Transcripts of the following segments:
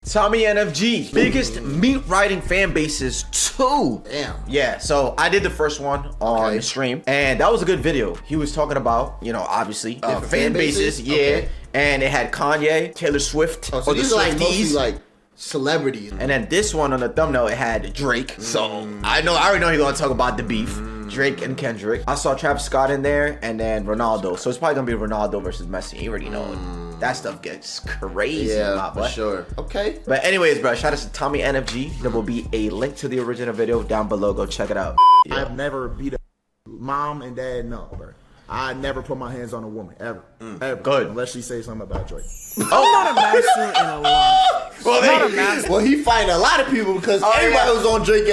TommyNFG, biggest meat riding fan bases 2. Damn. Yeah, so I did the first one on the stream, and that was a good video. He was talking about, you know, obviously fan bases, yeah, okay. And it had Kanye, Taylor Swift, so or the these are like mostly Swifties. like celebrities. And then this one on the thumbnail, it had Drake. So I already know he's gonna talk about the beef. Drake and Kendrick. I saw Travis Scott in there, and then Ronaldo. So it's probably gonna be Ronaldo versus Messi. You already know it. That stuff gets crazy. Yeah, for sure. Okay. But anyways, bro, shout out to TommyNFG. There will be a link to the original video down below. Go check it out. I've never beat a mom and dad, no, bro. I never put my hands on a woman, ever. Ever. Good. Unless she say something about Drake. I'm not a master in a lot of things. Not a master. Well, he fighting a lot of people because everybody was on Drake.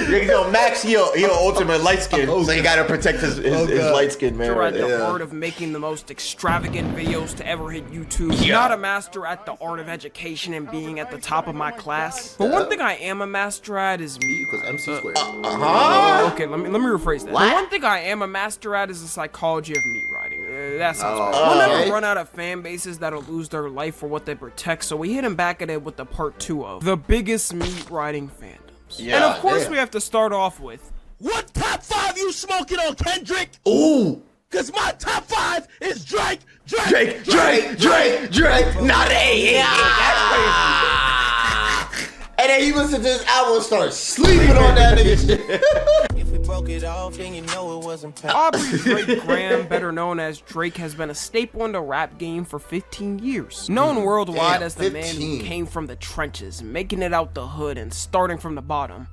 You know, Max, he an ultimate light skin, so you gotta protect his light skin, man. Master at the art of making the most extravagant videos to ever hit YouTube. Not a master at the art of education and being at the top of my class. But one thing I am a master at is me. Because MC squared. Okay, let me rephrase that. The one thing I am a master at is the psychology of meat riding. That sounds right. We'll never run out of fan bases that'll lose their life for what they protect, so we hit him back at it with the part 2 of the biggest meat riding fandoms. Yeah, and of course we have to start off with, what top 5 you smoking on, Kendrick? Ooh. Cause my top 5 is Drake. Drake. Not a. And then he listen to this album and start sleeping on that nigga shit. If we broke it off, then you know it wasn't Aubrey Drake Graham, better known as Drake, has been a staple in the rap game for 15 years. Known worldwide as the man who came from the trenches, making it out the hood and starting from the bottom.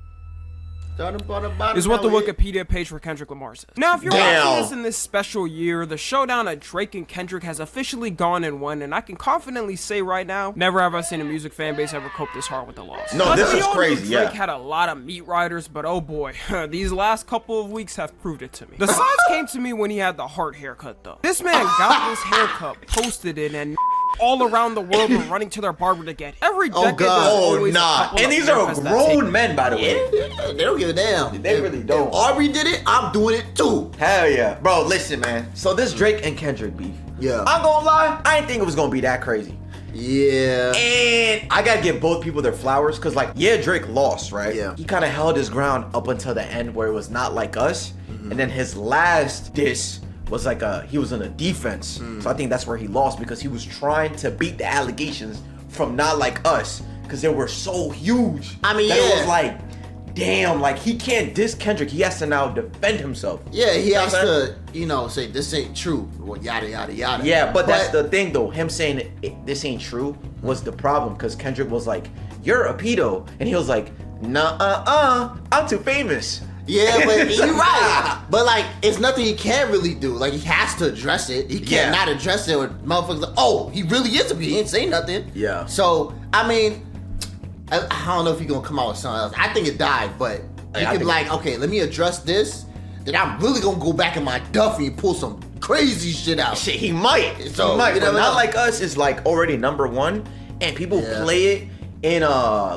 Is what the Wikipedia page for Kendrick Lamar says. Now, if you're watching this in this special year, the showdown of Drake and Kendrick has officially gone and won, and I can confidently say right now, never have I seen a music fan base ever cope this hard with the loss. No, this is crazy, Drake had a lot of meat riders, but oh boy, these last couple of weeks have proved it to me. The signs came to me when he had the heart haircut, though. This man got this haircut, posted it, and all around the world were running to their barber to get it. Every decade, there's always a couple and of these are haircuts that grown men, by the way. They don't give a damn. They really don't. If Aubrey did it, I'm doing it too. Hell yeah. Bro, listen, man. So this Drake and Kendrick beef. Yeah. I'm gonna lie, I didn't think it was gonna be that crazy. Yeah. And I gotta give both people their flowers, because like, yeah, Drake lost, right? Yeah. He kind of held his ground up until the end where it was not like us. And then his last diss was like he was in a defense. So I think that's where he lost, because he was trying to beat the allegations from not like us, because they were so huge. I mean, that it was like, damn, like he can't diss Kendrick. He has to now defend himself. Yeah, he has to, you know, say this ain't true. Well, yada yada yada. Yeah, but that's the thing though. Him saying this ain't true was the problem, because Kendrick was like, "You're a pedo," and he was like, "Nah, I'm too famous." Yeah, but you're right. But like, it's nothing he can really do. Like, he has to address it. He can't not address it with motherfuckers like, oh, he really is a pedo. He ain't say nothing. Yeah. So, I mean, I don't know if he's gonna come out with something else. I think it died, but he could be like, okay, let me address this. Then I'm really gonna go back in my Duffy and pull some crazy shit out. Shit, he might. So, he might, you but never not know. like us is like already #1, and people play it in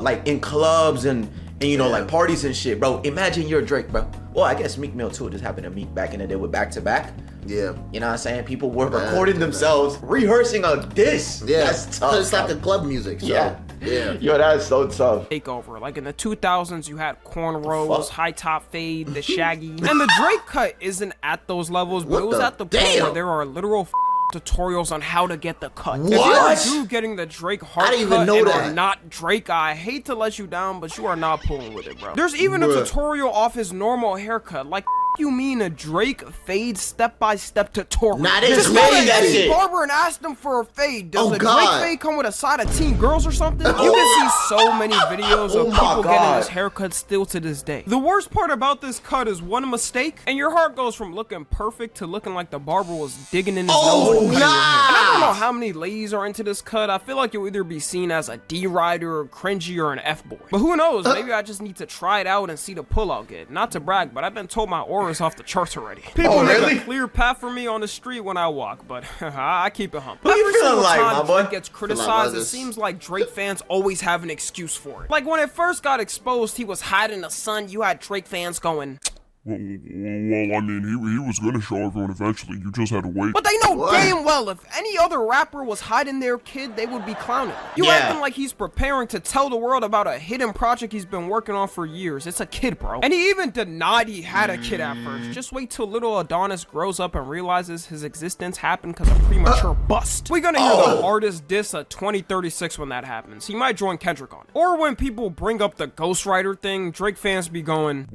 like in clubs and you know like parties and shit, bro. Imagine you're Drake, bro. Well, I guess Meek Mill too just happened to Meek back in the day with back to back. Yeah. You know what I'm saying? People were recording themselves rehearsing a diss. Yeah. That's tough. It's like the club music. So, Yeah. Yeah. Yo, that's so tough. Takeover. Like in the 2000s, you had cornrows, high top fade, the shaggy, and the Drake cut isn't at those levels, but it was at the point where there are literal tutorials on how to get the cut. What? If you're a dude getting the Drake hard didn't cut even know and that. are not Drake, I hate to let you down, but you are not pulling with it, bro. There's even a tutorial off his normal haircut. Like, you mean a Drake fade step-by-step tutorial? Nah, they just made go to that any shit. barber and ask them for a fade. Does a God. Drake fade come with a side of Teen Girls or something? You can see so many videos of people getting this haircut still to this day. The worst part about this cut is one mistake, and your heart goes from looking perfect to looking like the barber was digging in his nose when cutting your hair. And I don't know how many ladies are into this cut. I feel like you'll either be seen as a D-rider or cringy or an F-boy. But who knows? Maybe I just need to try it out and see the pull I'll get. Not to brag, but I've been told my aura's off the charts already. People make a clear path for me on the street when I walk, but I keep it humble. What you Every feeling single like, time my boy? Drake gets criticized, it seems like Drake fans always have an excuse for it. Like when it first got exposed, he was hiding in the sun. You had Drake fans going, Well, I mean, he was gonna show everyone eventually. You just had to wait. But they know damn well if any other rapper was hiding their kid, they would be clowning. You acting like he's preparing to tell the world about a hidden project he's been working on for years. It's a kid, bro. And he even denied he had a kid at first. Just wait till little Adonis grows up and realizes his existence happened because of premature bust. We're gonna hear the hardest diss of 2036 when that happens. He might join Kendrick on it. Or when people bring up the ghostwriter thing, Drake fans be going,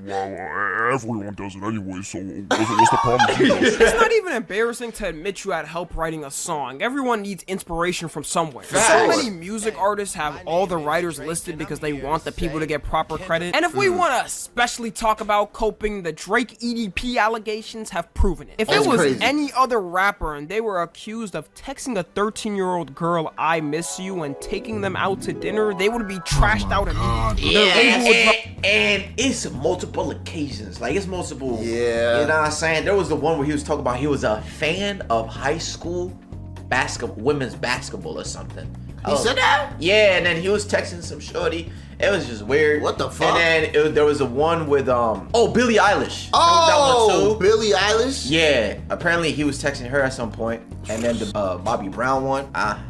well, everyone does it anyway, so what's the problem? It's not even embarrassing to admit you had help writing a song. Everyone needs inspiration from somewhere. So many music artists have all the writers listed because they want the people to get proper credit. And if we want to especially talk about coping, the Drake EDP allegations have proven it. If it was any other rapper and they were accused of texting a 13-year-old girl, I miss you, and taking them out to dinner, they would be trashed out immediately. And it's multiple occasions. Like, it's multiple. Yeah. You know what I'm saying? There was the one where he was talking about he was a fan of high school women's basketball or something. He said that? Yeah, and then he was texting some shorty. It was just weird. What the fuck? And then there was a one with Billie Eilish. Oh, that one too. Billie Eilish? Yeah, apparently he was texting her at some point. And then the Bobby Brown one,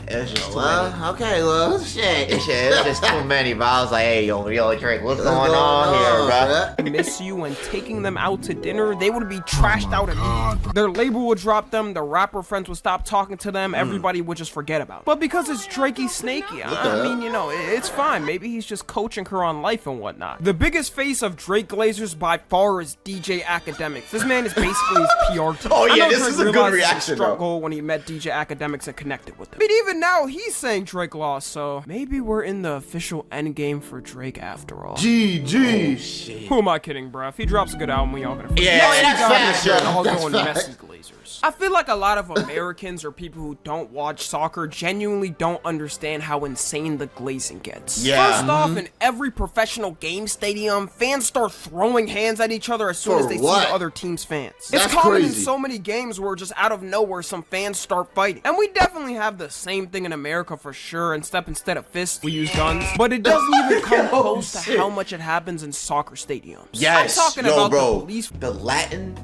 it was just too many. Okay, well, shit. It's just too many, but I was like, hey, yo, Drake, what's going on here, bro? Miss you, and taking them out to dinner, they would be trashed out immediately. Their label would drop them, the rapper friends would stop talking to them, everybody would just forget about it. But because it's Drakey Snakey, I mean, you know, it's fine. Maybe he's just coaching her on life and whatnot. The biggest face of Drake Glazers by far is DJ Academics. This man is basically his PR team. Oh yeah, this is a good reaction, struggle when he met DJ Academics and connected with him. But even now, he's saying Drake lost, so maybe we're in the official endgame for Drake after all. GG. Oh, shit. Who am I kidding, bro? If he drops a good album, we all gonna that's fact. all That's going fact. Messi Glazers. I feel like a lot of Americans or people who don't watch soccer genuinely don't understand how insane the glazing gets. Yeah. First off, in every professional game stadium, fans start throwing hands at each other as soon as they see the other team's fans. That's It's common in crazy. so many games where just out of nowhere some fans start fighting. And we definitely have the same thing in America for sure, instead of fists, we use guns. But it doesn't even come close to how much it happens in soccer stadiums. Yes, I'm talking about bro, the police. the Latin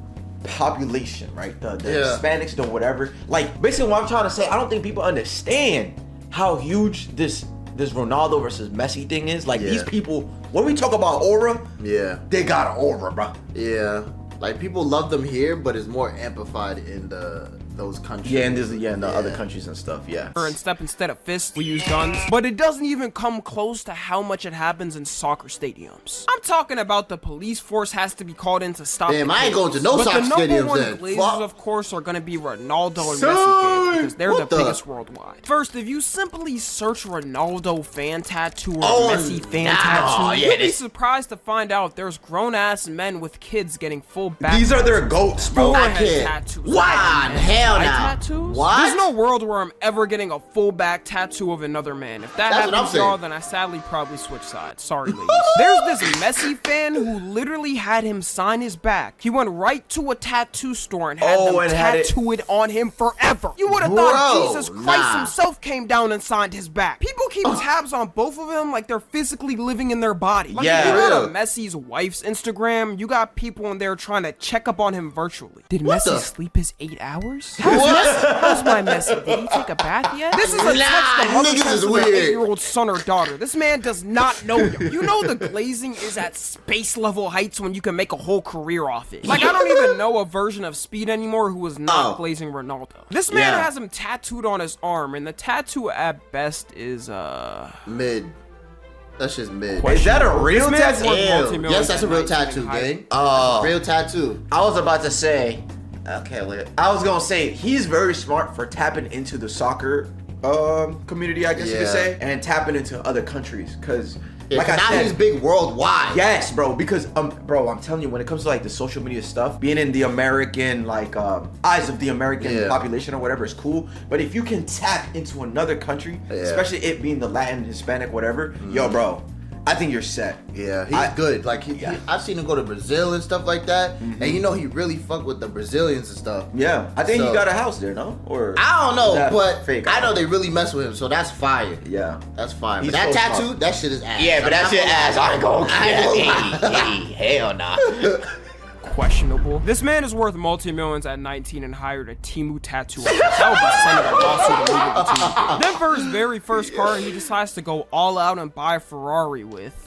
population, right? The Hispanics, the whatever. Like, basically what I'm trying to say, I don't think people understand how huge this Ronaldo versus Messi thing is. Like, these people, when we talk about aura, they got an aura, bro. Yeah. Like, people love them here, but it's more amplified in those countries. Yeah, and in the other countries and stuff, yeah. Or instead of fists, we use guns. But it doesn't even come close to how much it happens in soccer stadiums. I'm talking about the police force has to be called in to stop Damn, the I ain't chaos. going to no but soccer the number stadiums one then. Glazers, Fuck. of course, are going to be Ronaldo and Messi fans because they're the What the? biggest worldwide. First, if you simply search Ronaldo fan tattoo or Messi fan tattoo, you'll be surprised to find out there's grown-ass men with kids getting full back. These are their goats, bro. forehead tattoos. Wow, hell Eye no. tattoos? What? There's no world where I'm ever getting a full back tattoo of another man. If that That's what I'm happens, y'all, saying. then I sadly probably switch sides. Sorry, ladies. There's this Messi fan who literally had him sign his back. He went right to a tattoo store and had them tattoo it on him forever. You would have thought Jesus Christ himself came down and signed his back. People keep tabs on both of them like they're physically living in their body. Like, if you go to Messi's wife's Instagram, you got people in there trying to check up on him virtually. Did Messi sleep his 8 hours? How's my Messi? Did he take a bath yet? This is a text the mother sends to their 8-year-old son or daughter. This man does not know you. You know the glazing is at space level heights when you can make a whole career off it. Like, I don't even know a version of Speed anymore who is not glazing Ronaldo. This man has him tattooed on his arm, and the tattoo at best is mid. That's just mid. Is that a real tattoo? Yes, that's a real tattoo, gang. Real tattoo. I was about to say, I was gonna say he's very smart for tapping into the soccer community, I guess you could say, and tapping into other countries, because like I said, he's big worldwide. Yes, bro, because bro, I'm telling you, when it comes to like the social media stuff, being in the American like eyes of the American population or whatever is cool, but if you can tap into another country, especially it being the Latin, Hispanic, whatever, yo, bro, I think you're set. Yeah, he's good. Like I've seen him go to Brazil and stuff like that, and you know he really fuck with the Brazilians and stuff. Yeah, I think he got a house there, no? Or I don't know, but fake? I know they really mess with him, so that's fire. Yeah, that's fire. He's But that so tattoo, smart. that shit is ass. Yeah, but that shit ass. I ain't gonna. Hell nah. questionable. This man is worth multi-millions at 19 and hired a Temu tattoo artist. That would be sending a lawsuit immediately to. Then for his very first car, he decides to go all out and buy a Ferrari with...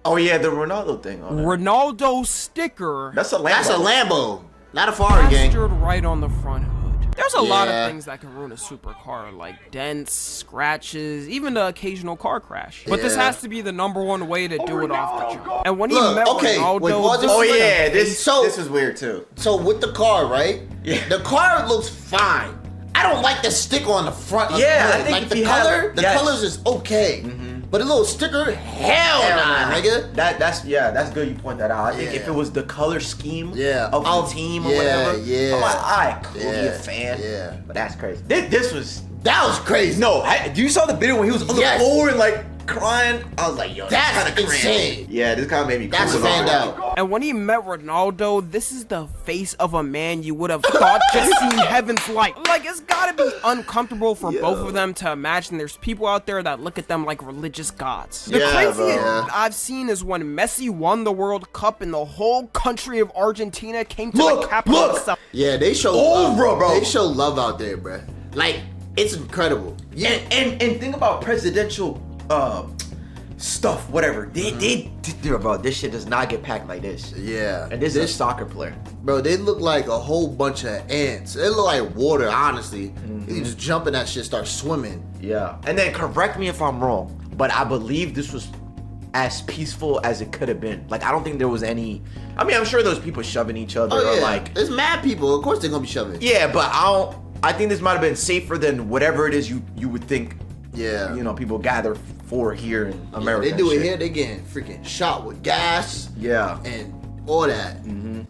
Oh yeah, the Ronaldo thing on it. Ronaldo sticker. That's a Lambo. That's a Lambo. Not a Ferrari, gang. Plastered right on the front hood. There's a lot of things that can ruin a supercar, like dents, scratches, even the occasional car crash. But this has to be the #1 way to do it off the jump. And when he met Ronaldo, this is weird too. So with the car, right? Yeah. The car looks fine. I don't like the sticker on the front. Of Yeah, the I think like if the you color. have- The yes. colors is okay. But a little sticker, hell nah, nigga. That's good you point that out. I think if it was the color scheme of the team or whatever, I'm like, alright, cool, you a fan. Yeah. But that's crazy. This was That was crazy. no. You saw the video when he was on the floor and like crying? I was like, yo, That's kind of insane. Yeah, this kind of made me. That's cool. stand out. And when he met Ronaldo, this is the face of a man you would have thought just seen heaven's light. Like, it's gotta be uncomfortable for both of them to imagine there's people out there that look at them like religious gods. The craziest I've seen is when Messi won the World Cup and the whole country of Argentina came to the capital itself. Yeah, they show love, bro. They show love out there, bro. Like, it's incredible. Yeah, and think about presidential stuff, whatever. Bro, this shit does not get packed like this. Yeah. And this is a soccer player. Bro, they look like a whole bunch of ants. They look like water, honestly. You just jump in that shit, start swimming. Yeah. And then correct me if I'm wrong, but I believe this was as peaceful as it could have been. Like, I don't think there was any... I mean, I'm sure there was people shoving each other or like... There's mad people. Of course they're gonna be shoving. Yeah, but I think this might have been safer than whatever it is you would think. Yeah. You know, people gather for here in America. They do it here, they getting freaking shot with gas. Yeah. And all that.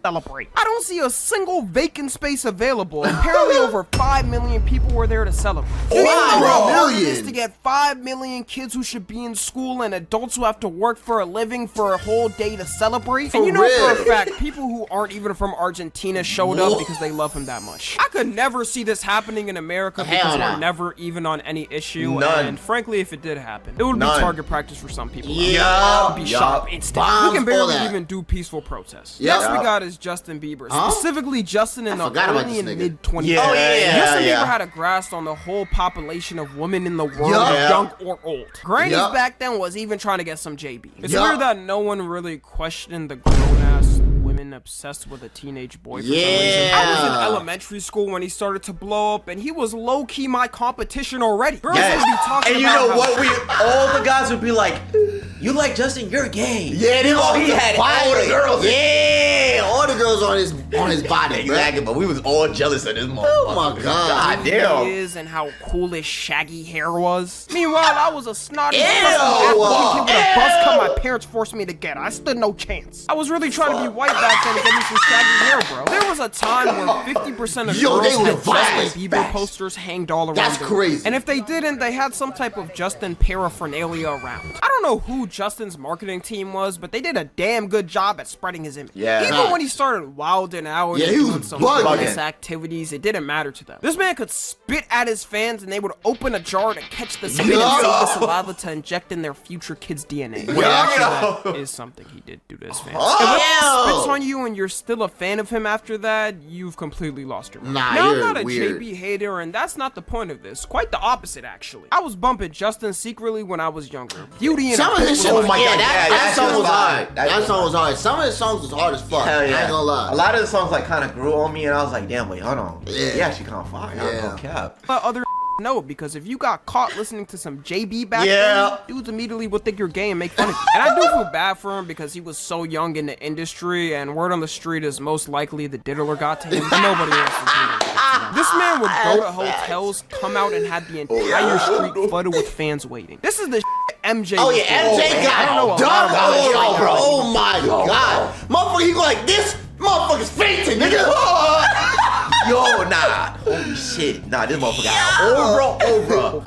Celebrate. I don't see a single vacant space available. Apparently over 5 million people were there to celebrate. Do you know how hard it is to get 5 million kids who should be in school and adults who have to work for a living for a whole day to celebrate? And you know for a fact, people who aren't even from Argentina showed up because they love him that much. I could never see this happening in America because we're never even on any issue. And frankly, if it did happen, it would be target practice for some people. Yeah. Be shot up instantly. We can barely even do peaceful protests. Next we got is Justin Bieber. Specifically Justin in the early and mid 20s. Justin Bieber had a grasp on the whole population of women in the world, young or old. Grannies back then was even trying to get some JB. It's weird that no one really questioned the grown-ass women obsessed with a teenage boy for some reason. I was in elementary school when he started to blow up, and he was low-key my competition already. Girls would be talking and you about know what? All the guys would be like, "You like Justin? You're gay." Yeah, they all he had all the girls. Yeah, all the girls on his body. Exactly, but we was all jealous of this motherfucker. Oh my god. God damn. He is and how cool his shaggy hair was. Meanwhile, I was a snotty Ew. kid with a buzz cut my parents forced me to get. I stood no chance. I was really trying to be white back then and get me some shaggy hair, bro. There was a time where 50% of girls had Justin Bieber posters hanged all around That's them. crazy. And if they didn't, they had some type of Justin paraphernalia around. I don't know who Justin's marketing team was, but they did a damn good job at spreading his image. Yeah. Even when he started wilding out and he doing was some bugging. business activities, it didn't matter to them. This man could spit at his fans and they would open a jar to catch the spit and save the saliva to inject in their future kids' DNA. Well, actually, that is something he did do to his fans. If he spits on you and you're still a fan of him after that, you've completely lost your mind. Nah, now, you're I'm not a weird. JB hater, and that's not the point of this. Quite the opposite, actually. I was bumping Justin secretly when I was younger. Beauty and Some of his the shit, Beast was my that shit song was was hard. fire. That song was hard. Some of his songs was hard as fuck. Hell yeah. I ain't gonna lie. A lot of the songs like kind of grew on me, and I was like, "Damn, wait, hold on. Yeah. she kind of fire. I don't know, cap." But other no, because if you got caught listening to some JB back then, dudes immediately would think you're gay and make fun of you. And I do feel bad for him because he was so young in the industry, and word on the street is most likely the diddler got to him. Nobody else is doing that. This man would go to hotels, come out, and have the entire street flooded with fans waiting. This is the MJ. Oh yeah, MJ got done. Oh my god, motherfucker, he go like this. Motherfucker's fainting, nigga. Yo, nah. Holy shit. Nah, this motherfucker got over.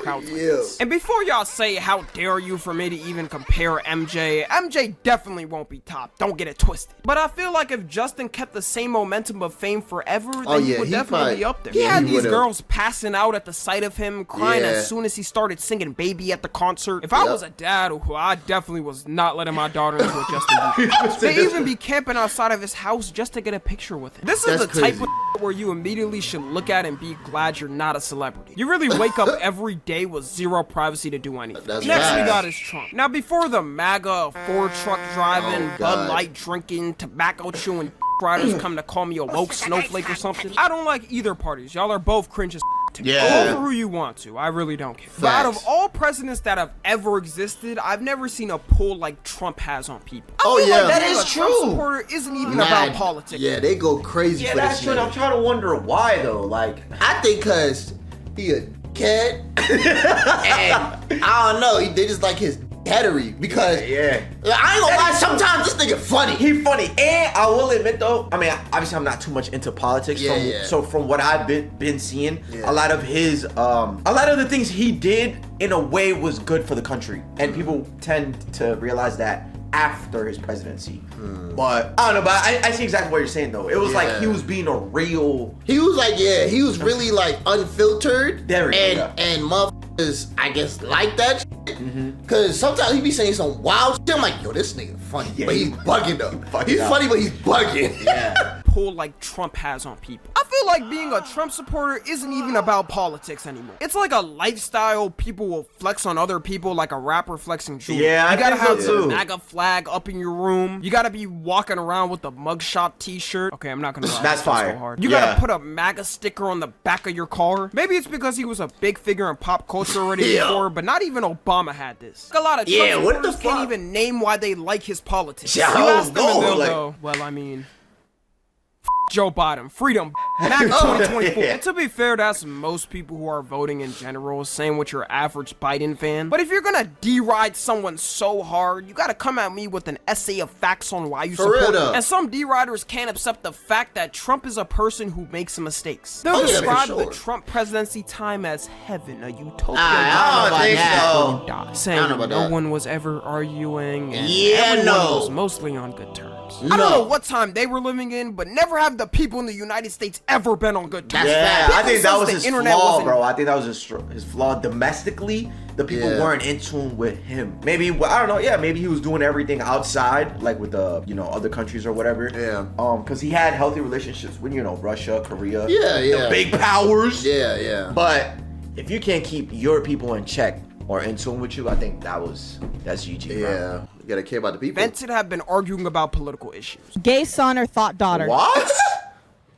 And before y'all say, how dare you for me to even compare MJ definitely won't be top. Don't get it twisted. But I feel like if Justin kept the same momentum of fame forever, then he would definitely be up there. He had these girls passing out at the sight of him, crying as soon as he started singing Baby at the concert. If I was a dad, I definitely was not letting my daughter into a Justin Bieber. They even be camping outside of his house just to get a picture with him. This is the type of where you immediately should look at and be glad you're not a celebrity. You really wake up every day with zero privacy to do anything. Next we got is Trump. Now before the MAGA Ford truck driving, Bud Light drinking, tobacco chewing riders come to call me a woke snowflake or something, I don't like either parties. Y'all are both cringe as to me. Vote for who you want to. I really don't care. But out of all presidents that have ever existed, I've never seen a pull like Trump has on people. Like that is true. Trump supporter isn't even about politics. Yeah, they go crazy for that's this true. nigga. I'm trying to wonder why though. Like, I think cause he a cat, and I don't know. They just like his cattery because I ain't gonna lie. Sometimes this nigga funny. He funny, and I will admit though. I mean, obviously I'm not too much into politics. So from what I've been seeing, a lot of his, a lot of the things he did in a way was good for the country, and people tend to realize that after his presidency. But I don't know, but I see exactly what you're saying though. It was like he was being a real. He was like, he was really like unfiltered. And motherfuckers, I guess, like that shit. Cause sometimes he be saying some wild shit. I'm like, yo, this nigga funny, but he's bugging though. He's funny, but he's bugging. Pull like Trump has on people. I feel like being a Trump supporter isn't even about politics anymore. It's like a lifestyle people will flex on other people like a rapper flexing jewelry. Yeah, you gotta have the too. MAGA flag up in your room. You gotta be walking around with a mugshot t-shirt. Okay, I'm not gonna lie. That's fire. So hard. You gotta put a MAGA sticker on the back of your car. Maybe it's because he was a big figure in pop culture already before, but not even Obama had this. A lot of Trump supporters can't even name why they like his politics. You ask them and they'll go, well, I mean, Joe Biden, freedom, MAGA 2024. And to be fair, that's most people who are voting in general, same with your average Biden fan. But if you're gonna deride someone so hard, you gotta come at me with an essay of facts on why you support him. And some deriders can't accept the fact that Trump is a person who makes mistakes. They'll describe the Trump presidency time as heaven, a utopia. I don't think so. Saying no one was ever arguing and everyone was mostly on good terms. I don't know what time they were living in, but never have the people in the United States ever been on good terms. I think that was his flaw, bro. I think that was his flaw. Domestically, the people weren't in tune with him. Maybe, I don't know, maybe he was doing everything outside, like with the, other countries or whatever. Because he had healthy relationships with, Russia, Korea. The big powers. But if you can't keep your people in check or in tune with you, I think that's GG, bro. You gotta care about the people. Vented have been arguing about political issues. Gay son or thought daughter. What?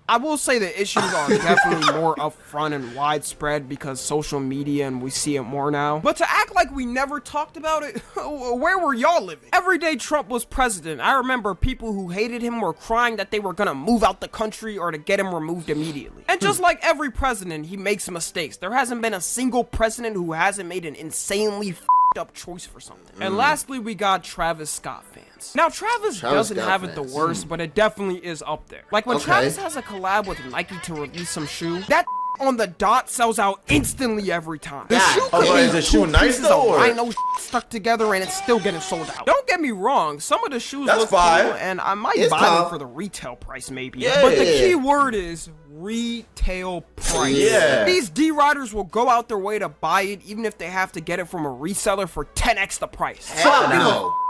I will say the issues are definitely more upfront and widespread because social media and we see it more now. But to act like we never talked about it, where were y'all living? Every day Trump was president, I remember people who hated him were crying that they were gonna move out the country or to get him removed immediately. And just like every president, he makes mistakes. There hasn't been a single president who hasn't made an insanely f***ed up choice for something. And lastly, we got Travis Scott fans. Now, Travis doesn't have it the worst, but it definitely is up there. Like when Travis has a collab with Nike to release some shoe, that on the dot sells out instantly every time. The shoe is the shoe nice though? I know stuck together and it's still getting sold out. Don't get me wrong, some of the shoes look cool and I might buy them for the retail price maybe. But the key word is retail price. These D-Riders will go out their way to buy it even if they have to get it from a reseller for 10x the price.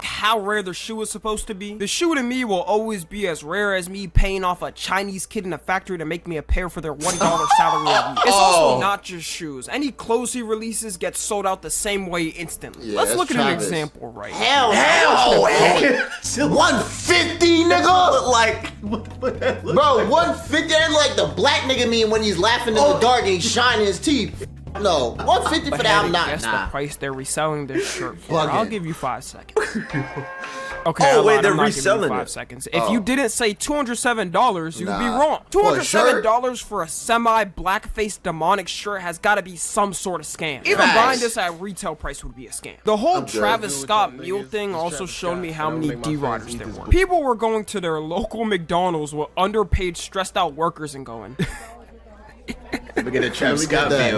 How rare the shoe is supposed to be. The shoe to me will always be as rare as me paying off a Chinese kid in a factory to make me a pair for their $1 salary a week. It's also not just shoes. Any clothes he releases gets sold out the same way instantly. Let's look at an example right now. 150, nigga. Like, bro, 150. That's like the black nigga meme when he's laughing in the dark and he's shining his teeth. No, 150 for that. I'm not. Guess the price they're reselling this shirt for. I'll give you 5 seconds. Okay, they're reselling 5 seconds. If you didn't say $207, you'd be wrong. $207 for a semi-blackface demonic shirt has got to be some sort of scam. Even buying this at retail price would be a scam. The whole Travis Scott mule thing also showed me how many D-Riders there were. People were going to their local McDonald's with underpaid, stressed out workers and going, We get a Travis Scott feel.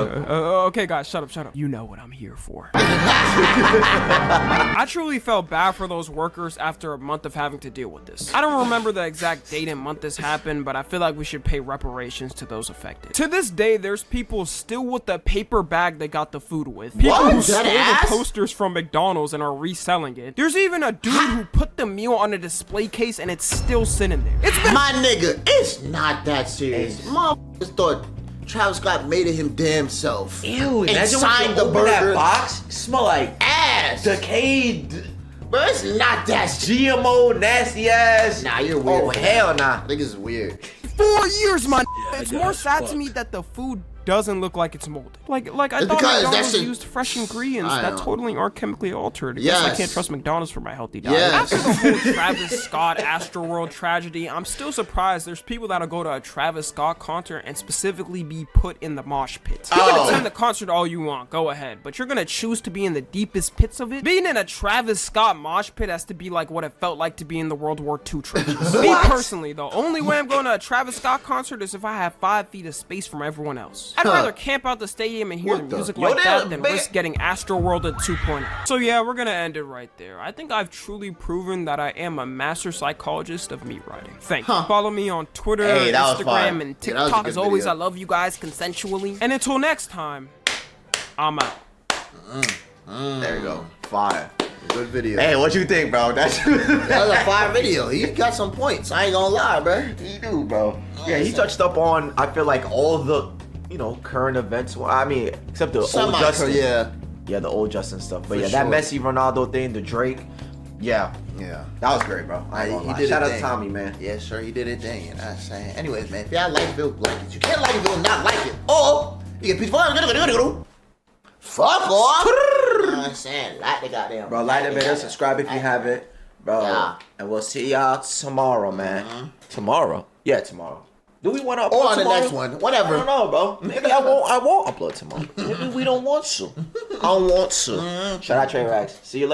Okay, guys, shut up. You know what I'm here for. I truly felt bad for those workers after a month of having to deal with this. I don't remember the exact date and month this happened, but I feel like we should pay reparations to those affected. To this day, there's people still with the paper bag they got the food with. People who stole the posters from McDonald's and are reselling it. There's even a dude who put the meal on a display case and it's still sitting there. It's been— my nigga, it's not that serious. Motherfuckers thought Travis Scott made it him damn self. Ew, and signed the burger. That box smell like ass. Decayed. Bro, it's not that GMO, nasty ass. Nah, you're weird. Oh, hell nah. Niggas is weird. 4 years, man. It's more sad to me that the food doesn't look like it's molded. Like I thought McDonald's used fresh ingredients that totally aren't chemically altered. Yes. I can't trust McDonald's for my healthy diet. Yes. After the whole Travis Scott Astroworld tragedy, I'm still surprised there's people that'll go to a Travis Scott concert and specifically be put in the mosh pits. You can attend the concert all you want, go ahead, but you're gonna choose to be in the deepest pits of it? Being in a Travis Scott mosh pit has to be like what it felt like to be in the World War II trenches. Me personally, the only way I'm going to a Travis Scott concert is if I have 5 feet of space from everyone else. I'd rather camp out the stadium and hear the music like that than risk getting Astroworld at 2.0. So yeah, we're gonna end it right there. I think I've truly proven that I am a master psychologist of meat riding. Thank you. Follow me on Twitter, Instagram, and TikTok. As always, I love you guys consensually. And until next time, I'm out. There you go. Fire. Good video. Hey, what you think, bro? That was a fire video. He got some points. I ain't gonna lie, bro. He do, bro. Yeah, he touched up on, I feel like, all the, current events. Well, I mean, except the old Justin. Yeah, the old Justin stuff. But yeah, that Messi Ronaldo thing, the Drake. Yeah. That was great, bro. He did Shout out to Tommy, man. Yeah, sure, he did it thing. You know what I'm saying? Anyways, man, if y'all like it, like it. You can't like it, not like it. Oh, you get peaceful. Fuck off. You know what I'm saying? Like the goddamn. Bro, like the video, subscribe if you haven't. Bro. Yeah. And we'll see y'all tomorrow, man. Tomorrow? Yeah, tomorrow. Do we want to upload or on tomorrow? The next one? Whatever. I don't know, bro. Maybe I won't upload tomorrow. Maybe we don't want to. I don't want to. Shout out Trey Rags. See you later.